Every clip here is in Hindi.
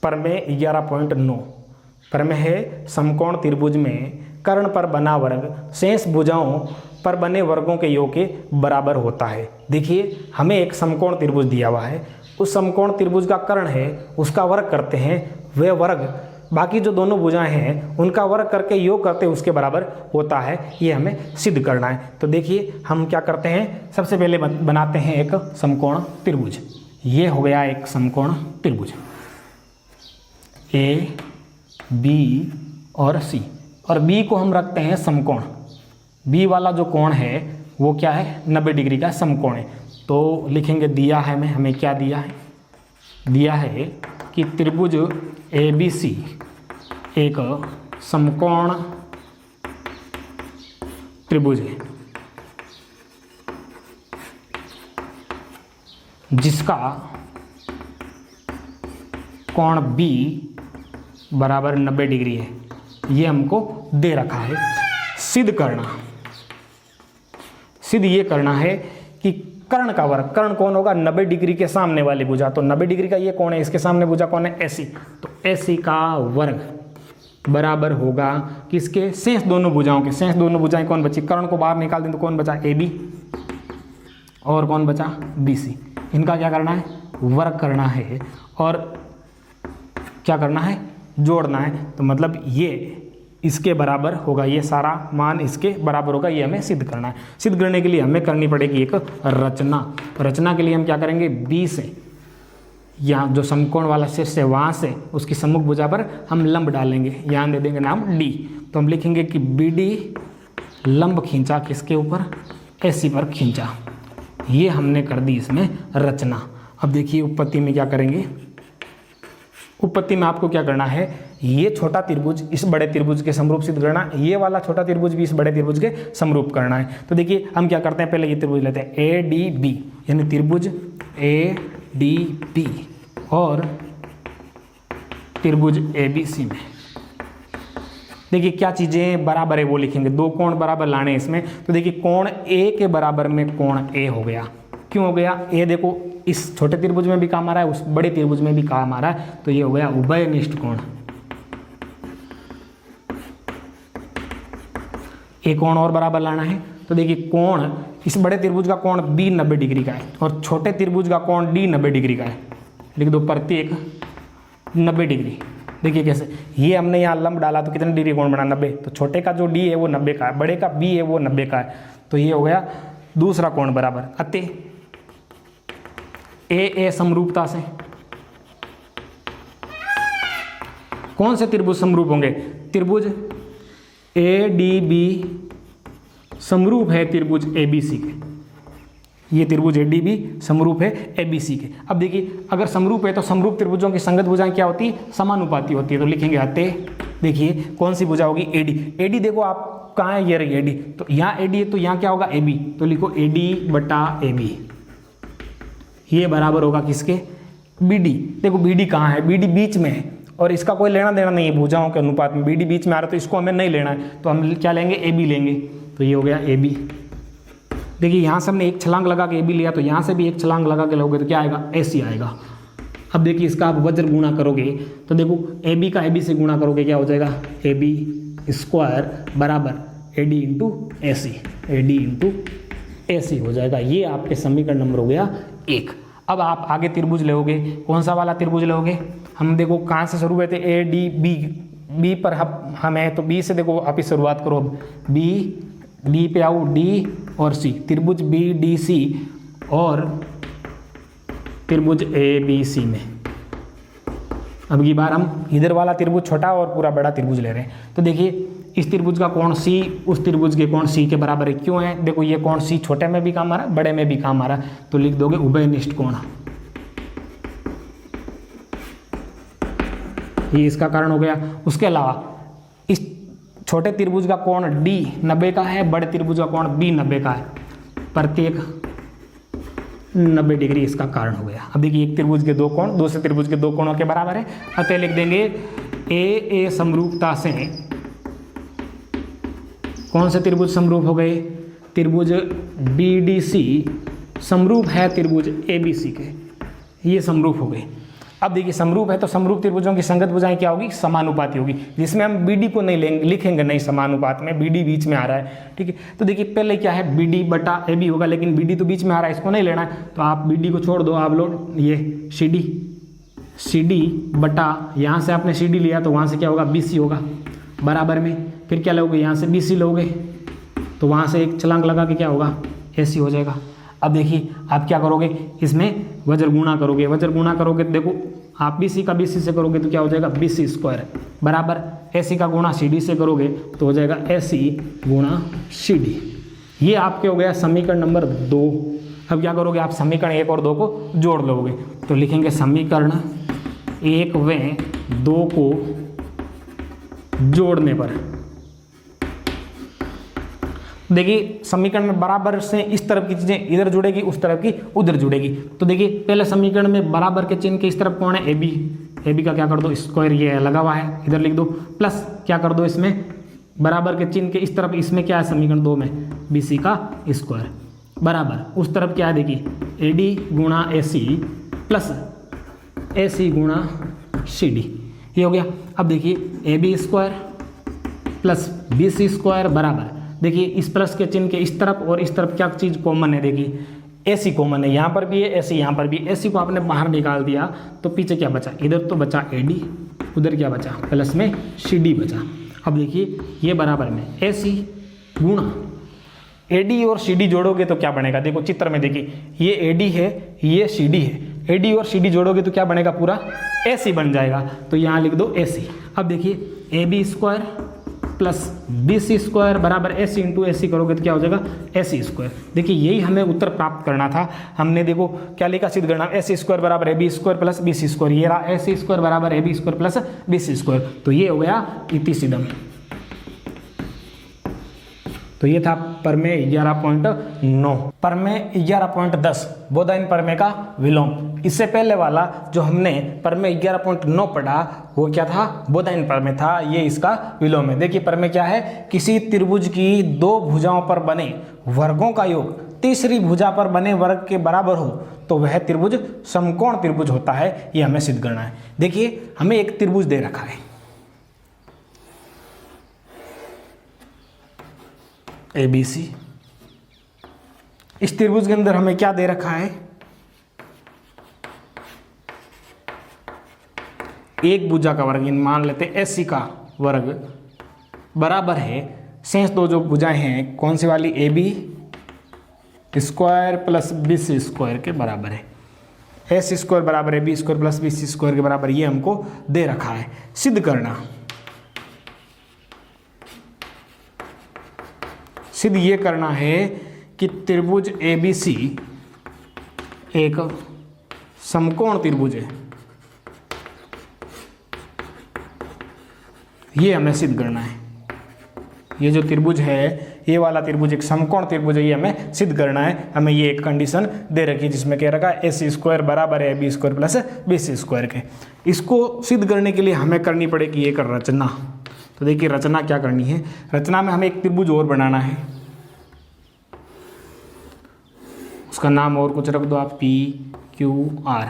प्रमेय 11.9 प्रमेय है समकोण त्रिभुज में कर्ण पर बना वर्ग शेष भुजाओं पर बने वर्गों के योग के बराबर होता है। देखिए हमें एक समकोण त्रिभुज दिया हुआ है, उस समकोण त्रिभुज का कर्ण है उसका वर्ग करते हैं, वह वर्ग बाकी जो दोनों भुजाएं हैं उनका वर्ग करके योग करते हैं उसके बराबर होता है। ये हमें सिद्ध करना है। तो देखिए हम क्या करते हैं, सबसे पहले बनाते हैं एक समकोण त्रिभुज। ये हो गया एक समकोण त्रिभुज ए बी और सी, और बी को हम रखते हैं समकोण। बी वाला जो कोण है वो क्या है, 90 डिग्री का समकोण है। तो लिखेंगे दिया है हमें क्या दिया है, दिया है कि त्रिभुज ए बी सी एक समकोण त्रिभुज है जिसका कोण बी बराबर 90 डिग्री है। ये हमको दे रखा है। सिद्ध करना, सिद्ध ये करना है कि कर्ण का वर्ग, कर्ण कौन होगा, 90 डिग्री के सामने वाली भुजा। तो 90 डिग्री का ये कौन है, इसके सामने भुजा कौन है, एसी। तो एसी का वर्ग बराबर होगा किसके, शेष दोनों भुजाओं के। शेष दोनों भुजाएं कौन बची, कर्ण को बाहर निकाल दें तो कौन बचा, ए बी, और कौन बचा, बी सी। इनका क्या करना है, वर्ग करना है और क्या करना है, जोड़ना है। तो मतलब ये इसके बराबर होगा, ये सारा मान इसके बराबर होगा। ये हमें सिद्ध करना है। सिद्ध करने के लिए हमें करनी पड़ेगी एक रचना। रचना के लिए हम क्या करेंगे, बी से यहाँ जो समकोण वाला शीर्ष है वहाँ से उसकी सम्मुख भुजा पर हम लंब डालेंगे, यहाँ दे देंगे नाम डी। तो हम लिखेंगे कि बी डी लंब खींचा किसके ऊपर, एसी पर खींचा। ये हमने कर दी इसमें रचना। अब देखिए उत्पत्ति में क्या करेंगे, उत्पत्ति में आपको क्या करना है, ये छोटा त्रिभुज इस बड़े त्रिभुज के समरूप सिद्ध करना, ये वाला छोटा त्रिभुज भी इस बड़े त्रिभुज के समरूप करना है। तो देखिए हम क्या करते हैं, पहले ये त्रिभुज लेते हैं ए डी बी, यानी त्रिभुज ए डी बी और त्रिभुज ए बी सी में देखिए क्या चीज़ें बराबर है वो लिखेंगे। दो कोण बराबर लाने इसमें। तो देखिए कोण ए के बराबर में कोण ए हो गया। क्यों हो गया, ए देखो इस छोटे त्रिभुज में भी काम आ रहा है, उस बड़े त्रिभुज में भी काम आ रहा है। तो ये हो गया उभयनिष्ठ कोण। एक कोण और बराबर लाना है। तो देखिए कोण इस बड़े त्रिभुज का कोण बी 90 डिग्री का है और छोटे त्रिभुज का कोण डी 90 डिग्री का है। लिख दो प्रत्येक 90 डिग्री। देखिए कैसे, ये हमने यहाँ लंब डाला तो कितने डिग्री कोण बना, 90। तो छोटे का जो डी है वो 90 का है, बड़े का बी है वो 90 का है। तो ये हो गया दूसरा कोण बराबर। अतः ए समरूपता से कौन से त्रिभुज समरूप होंगे, त्रिभुज ए डी बी समरूप है त्रिभुज ए बी सी के। ये त्रिभुज ए डी बी समरूप है ए बी सी के। अब देखिए अगर समरूप है तो समरूप त्रिभुजों की संगत भुजाएं क्या होती है, समानुपाती होती है। तो लिखेंगे अतः देखिए कौन सी भुजा होगी, ए डी। ए डी देखो आप कहाँ है, ये रही ए डी। तो यहाँ ए डी है तो यहाँ क्या होगा, ए बी। तो लिखो ए डी बटा ए बी, ये बराबर होगा किसके, बी डी। देखो बी डी कहाँ है, बी डी बीच में है और इसका कोई लेना देना नहीं है भुजाओं के अनुपात में। बी डी बीच में आ रहा है तो इसको हमें नहीं लेना है। तो हम क्या लेंगे, ए बी लेंगे। तो ये हो गया ए बी। देखिए यहाँ से हमने एक छलांग लगा के ए बी लिया, तो यहाँ से भी एक छलांग लगा के लोगे तो क्या आएगा, ए सी आएगा। अब देखिए इसका आप वज्र गुणा करोगे तो देखो ए बी का ए बी से गुणा करोगे क्या हो जाएगा, ए बी स्क्वायर बराबर A D into A C, A D into A C हो जाएगा। ये आपके समीकरण नंबर हो गया 1। अब आप आगे त्रिभुज लोगे, कौन सा वाला त्रिभुज लोगे, हम देखो कहाँ से शुरू हुए थे, ए डी बी। बी पर हम है तो बी से देखो आप ही शुरुआत करो। बी डी पे आओ, डी और सी, त्रिभुज बी डी सी और त्रिभुज ए बी सी में। अब की बार हम इधर वाला त्रिभुज छोटा और पूरा बड़ा त्रिभुज ले रहे हैं। तो देखिए इस त्रिभुज का कोण सी उस त्रिभुज के कोण सी के बराबर है। क्यों है, देखो ये कोण सी छोटे में भी काम आ रहा है, बड़े में भी काम आ रहा है। तो लिख दोगे उभयनिष्ठ कोण। ये इसका कारण हो गया। उसके अलावा इस छोटे त्रिभुज का कोण डी 90 का है, बड़े त्रिभुज का कोण बी 90 का है, प्रत्येक 90 डिग्री इसका कारण हो गया। अब देखिए एक त्रिभुज के दो कोण दूसरे त्रिभुज के दो कोणों के बराबर है। अतः लिख देंगे ए समरूपता से कौन से त्रिभुज समरूप हो गए, त्रिभुज बी डी सी समरूप है त्रिभुज ए बी सी के, ये समरूप हो गए। अब देखिए समरूप है तो समरूप त्रिभुजों की संगत भुजाएं क्या होगी, समानुपाती होगी, जिसमें हम BD को नहीं लेंगे, लिखेंगे नहीं समानुपात में, BD बीच में आ रहा है, ठीक है। तो देखिए पहले क्या है BD बटा AB होगा, लेकिन BD तो बीच में आ रहा है, इसको नहीं लेना है, तो आप BD को छोड़ दो, आप लोग ये CD बटा, यहाँ से आपने CD लिया तो वहाँ से क्या होगा BC होगा, बराबर में फिर क्या लोगे, यहाँ से BC लोगे तो वहाँ से एक छलांग लगा के क्या होगा AC हो जाएगा। अब देखिए आप क्या करोगे, इसमें वज्र गुणा करोगे, वज्र गुणा करोगे तो देखो आप BC का BC से करोगे तो क्या हो जाएगा BC स्क्वायर बराबर AC का गुणा CD से करोगे तो हो जाएगा AC गुणा CD। ये आपके हो गया समीकरण नंबर 2। अब क्या करोगे आप समीकरण 1 और 2 को जोड़ लोगे, तो लिखेंगे समीकरण 1 व 2 को जोड़ने पर देखिए समीकरण में बराबर से इस तरफ की चीजें इधर जुड़ेगी, उस तरफ की उधर जुड़ेगी। तो देखिए पहले समीकरण में बराबर के चिन्ह के इस तरफ कौन है AB का क्या कर दो स्क्वायर, ये लगा हुआ है इधर लिख दो, प्लस क्या कर दो इसमें बराबर के चिन्ह के इस तरफ, इसमें क्या है समीकरण 2 में BC का स्क्वायर बराबर उस तरफ क्या है देखिए AD गुणा AC प्लस AC गुणा CD, ये हो गया। अब देखिए AB square plus BC square बराबर देखिए इस प्लस के चिन्ह के इस तरफ और इस तरफ क्या चीज़ कॉमन है, देखिए AC कॉमन है, यहाँ पर भी है AC यहाँ पर भी, AC को आपने बाहर निकाल दिया तो पीछे क्या बचा, इधर तो बचा AD, उधर क्या बचा प्लस में CD बचा। अब देखिए ये बराबर में AC गुणा AD और CD जोड़ोगे तो क्या बनेगा, देखो चित्र में देखिए ये AD है ये CD है, AD और CD जोड़ोगे तो क्या बनेगा पूरा AC बन जाएगा, तो यहाँ लिख दो AC। अब देखिए AB square plus BC square बराबर AC इंटू AC करोगे तो क्या हो जाएगा AC स्क्वायर। देखिए यही हमें उत्तर प्राप्त करना था, हमने देखो क्या लिखा सिद्ध करना AC स्क्वायर बराबर AB square plus BC square, ये रहा AC स्क्वायर बराबर AB square plus BC square, तो ये हो गया इति सिद्धम। तो ये था प्रमेय 11.9। प्रमेय 11.10 बोधायन प्रमेय का विलोम। इससे पहले वाला जो हमने प्रमेय 11.9 पढ़ा वो क्या था, बोधायन प्रमेय था, ये इसका विलोम है। देखिए प्रमेय क्या है, किसी त्रिभुज की दो भुजाओं पर बने वर्गों का योग तीसरी भुजा पर बने वर्ग के बराबर हो तो वह त्रिभुज समकोण त्रिभुज होता है, ये हमें सिद्ध करना है। देखिए हमें एक त्रिभुज दे रखा है ABC, इस त्रिभुज के अंदर हमें क्या दे रखा है, एक भुजा का वर्ग मान लेते हैं AC का वर्ग बराबर है शेष दो जो भुजाएं हैं कौन सी वाली AB square plus BC square के बराबर है। AC स्क्वायर बराबर AB square plus BC square के बराबर, ये हमको दे रखा है। सिद्ध करना, सिद्ध ये करना है कि त्रिभुज ABC एक समकोण त्रिभुज है, ये हमें सिद्ध करना है। ये जो त्रिभुज है ये वाला त्रिभुज एक समकोण त्रिभुज है, ये हमें सिद्ध करना है। हमें ये एक कंडीशन दे रखी है जिसमें कह रखा है AC स्क्वायर बराबर है AB square plus BC square के। इसको सिद्ध करने के लिए हमें करनी पड़ेगी एक रचना। तो देखिए रचना क्या करनी है, रचना में हमें एक त्रिभुज और बनाना है, उसका नाम और कुछ रख दो आप PQR,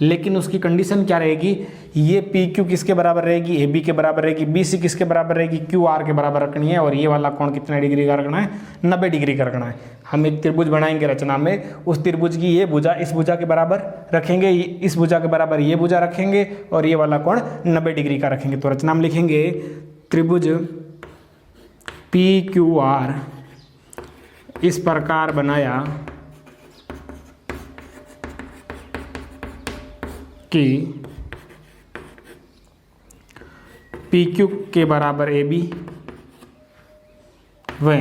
लेकिन उसकी कंडीशन क्या रहेगी, ये PQ किसके बराबर रहेगी, AB के बराबर रहेगी, BC किसके बराबर रहेगी, QR के बराबर रखनी है, और ये वाला कोण कितने डिग्री का रखना है, 90 डिग्री का रखना है। हम एक त्रिभुज बनाएंगे रचना में, उस त्रिभुज की ये भुजा इस भुजा के बराबर रखेंगे, इस भुजा के बराबर ये भुजा रखेंगे, और ये वाला कोण 90 डिग्री का रखेंगे। तो रचना में लिखेंगे त्रिभुज PQR इस प्रकार बनाया कि PQ के बराबर AB व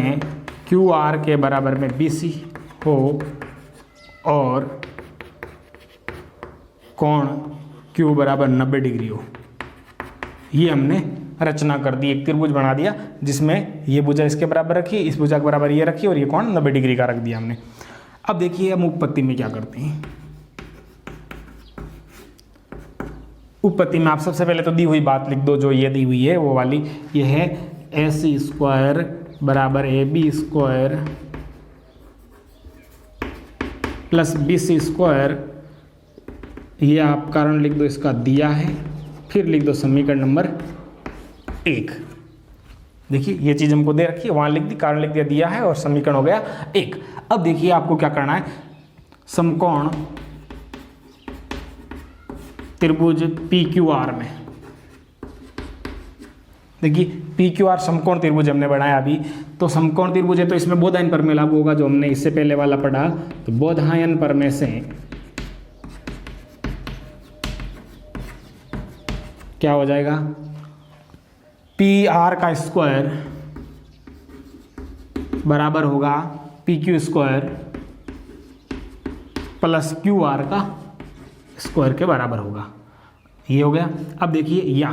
QR के बराबर में BC हो और कोण Q बराबर 90 डिग्री हो। ये हमने रचना कर दी, एक त्रिभुज बना दिया जिसमें ये भुजा इसके बराबर रखी, इस भुजा के बराबर ये रखी, और ये कोण 90 डिग्री का रख दिया हमने। अब देखिए हम उत्पत्ति में क्या करते हैं। उत्पत्ति में आप सबसे पहले तो दी हुई बात लिख दो, जो ये दी हुई है वो वाली, ये है AC स्क्वायर बराबर AB square plus BC square ये आप कारण लिख दो इसका दिया है, फिर लिख दो समीकरण नंबर 1। देखिए ये चीज़ हमको दे रखी है, वहाँ लिख दी, कारण लिख दिया, दिया है और समीकरण हो गया 1। अब देखिए आपको क्या करना है, समकोण त्रिभुज PQR में, देखिए PQR समकोण त्रिभुज हमने बनाया अभी, तो समकोण त्रिभुज है तो इसमें बोधायन प्रमेय लागू होगा, जो हमने इससे पहले वाला पढ़ा। तो बोधायन प्रमेय से क्या हो जाएगा, PR का स्क्वायर बराबर होगा PQ स्क्वायर प्लस QR का स्क्वायर के बराबर होगा। ये हो गया। अब देखिए या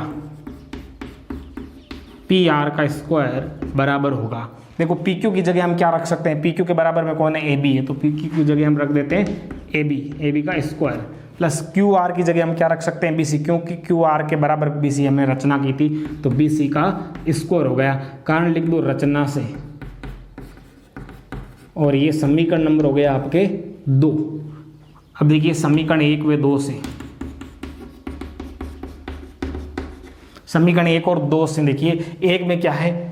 PR का स्क्वायर बराबर होगा, देखो PQ की जगह हम क्या रख सकते हैं, PQ के बराबर में कौन है, AB है, तो PQ की जगह हम रख देते हैं AB का स्क्वायर प्लस QR की जगह हम क्या रख सकते हैं, BC, क्योंकि QR के बराबर BC हमने रचना की थी, तो BC का स्क्वायर हो गया। कारण लिख दो रचना से, और ये समीकरण नंबर हो गया आपके 2। अब देखिए समीकरण 1 व 2 से, समीकरण 1 और 2 से देखिए, एक में क्या है,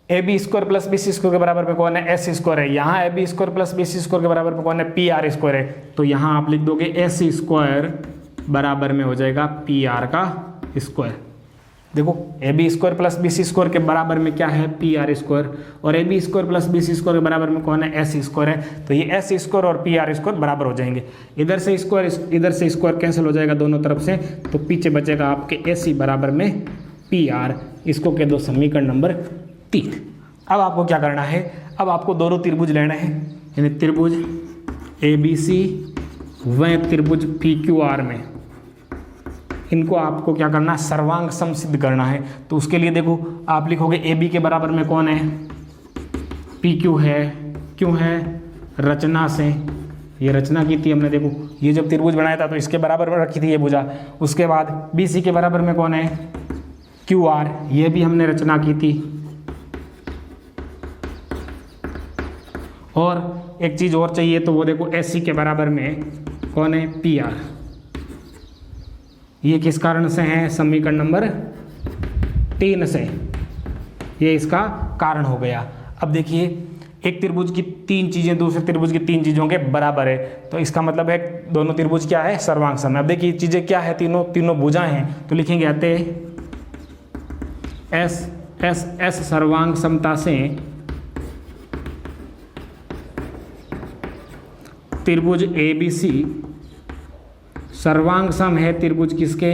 AB square plus BC square के बराबर में कौन है, SC स्क्वायर है। यहाँ AB square plus BC square के बराबर में कौन है, PR स्क्वायर है। तो यहाँ आप लिख दोगे SC स्क्वायर बराबर में हो जाएगा PR का स्क्वायर। देखो AB square plus BC square के बराबर में क्या है, PR स्क्वायर, और AB square plus BC square के बराबर में कौन है, SC स्क्वायर है। तो ये SC स्क्वायर और PR स्क्वायर बराबर हो जाएंगे। इधर से स्क्वायर कैंसिल हो जाएगा दोनों तरफ से, तो पीछे बचेगा आपके SC बराबर में PR। इसको कह दो समीकरण नंबर 3। अब आपको क्या करना है, अब आपको दोनों त्रिभुज लेने हैं, यानी त्रिभुज ABC व त्रिभुज PQR में, इनको आपको क्या करना है, सर्वांग सम सिद्ध करना है। तो उसके लिए देखो आप लिखोगे AB के बराबर में कौन है, PQ है, क्यों है, रचना से, ये रचना की थी हमने, देखो ये जब त्रिभुज बनाया था तो इसके बराबर में रखी थी ये भुजा। उसके बाद BC के बराबर में कौन है, QR, ये भी हमने रचना की थी। और एक चीज़ और चाहिए, तो वो देखो SC के बराबर में कौन है, PR। ये किस कारण से है, समीकरण नंबर 3 से, ये इसका कारण हो गया। अब देखिए एक त्रिभुज की 3 चीज़ें दूसरे त्रिभुज की 3 चीज़ों के बराबर है, तो इसका मतलब है दोनों त्रिभुज क्या है, सर्वांग सम है। अब देखिए चीज़ें क्या है, तीनों भुजाएं हैं, तो लिखेंगे आते S सर्वांग समता से त्रिभुज ABC सर्वांग सम है त्रिभुज किसके,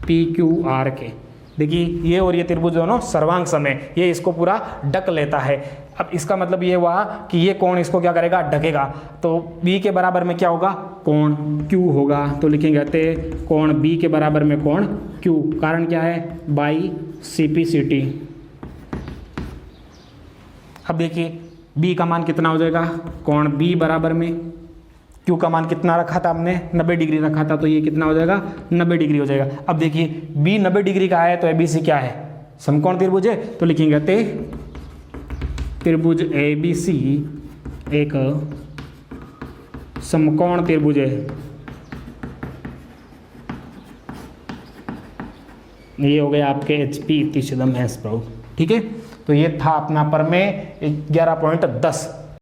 PQR के। देखिए ये और ये त्रिभुज दोनों सर्वांग सम है, ये इसको पूरा ढक लेता है। अब इसका मतलब ये हुआ कि ये कोण इसको क्या करेगा, ढकेगा। तो B के बराबर में क्या होगा, कोण Q होगा। तो लिखेंगे आते कोण B के बराबर में कोण Q, कारण क्या है, बाई CPCT। अब देखिए B का मान कितना हो जाएगा, कोण B बराबर में Q का मान कितना रखा था हमने, 90 डिग्री रखा था, तो ये कितना हो जाएगा, 90 डिग्री हो जाएगा। अब देखिए B 90 डिग्री का है, तो ABC क्या है, समकोण त्रिभुज है। तो लिखेंगे आते त्रिभुज ABC एक समकोण त्रिभुज है। ये हो गया आपके HP इतिशदम है। ठीक है, तो ये था अपना प्रमेय 11.10।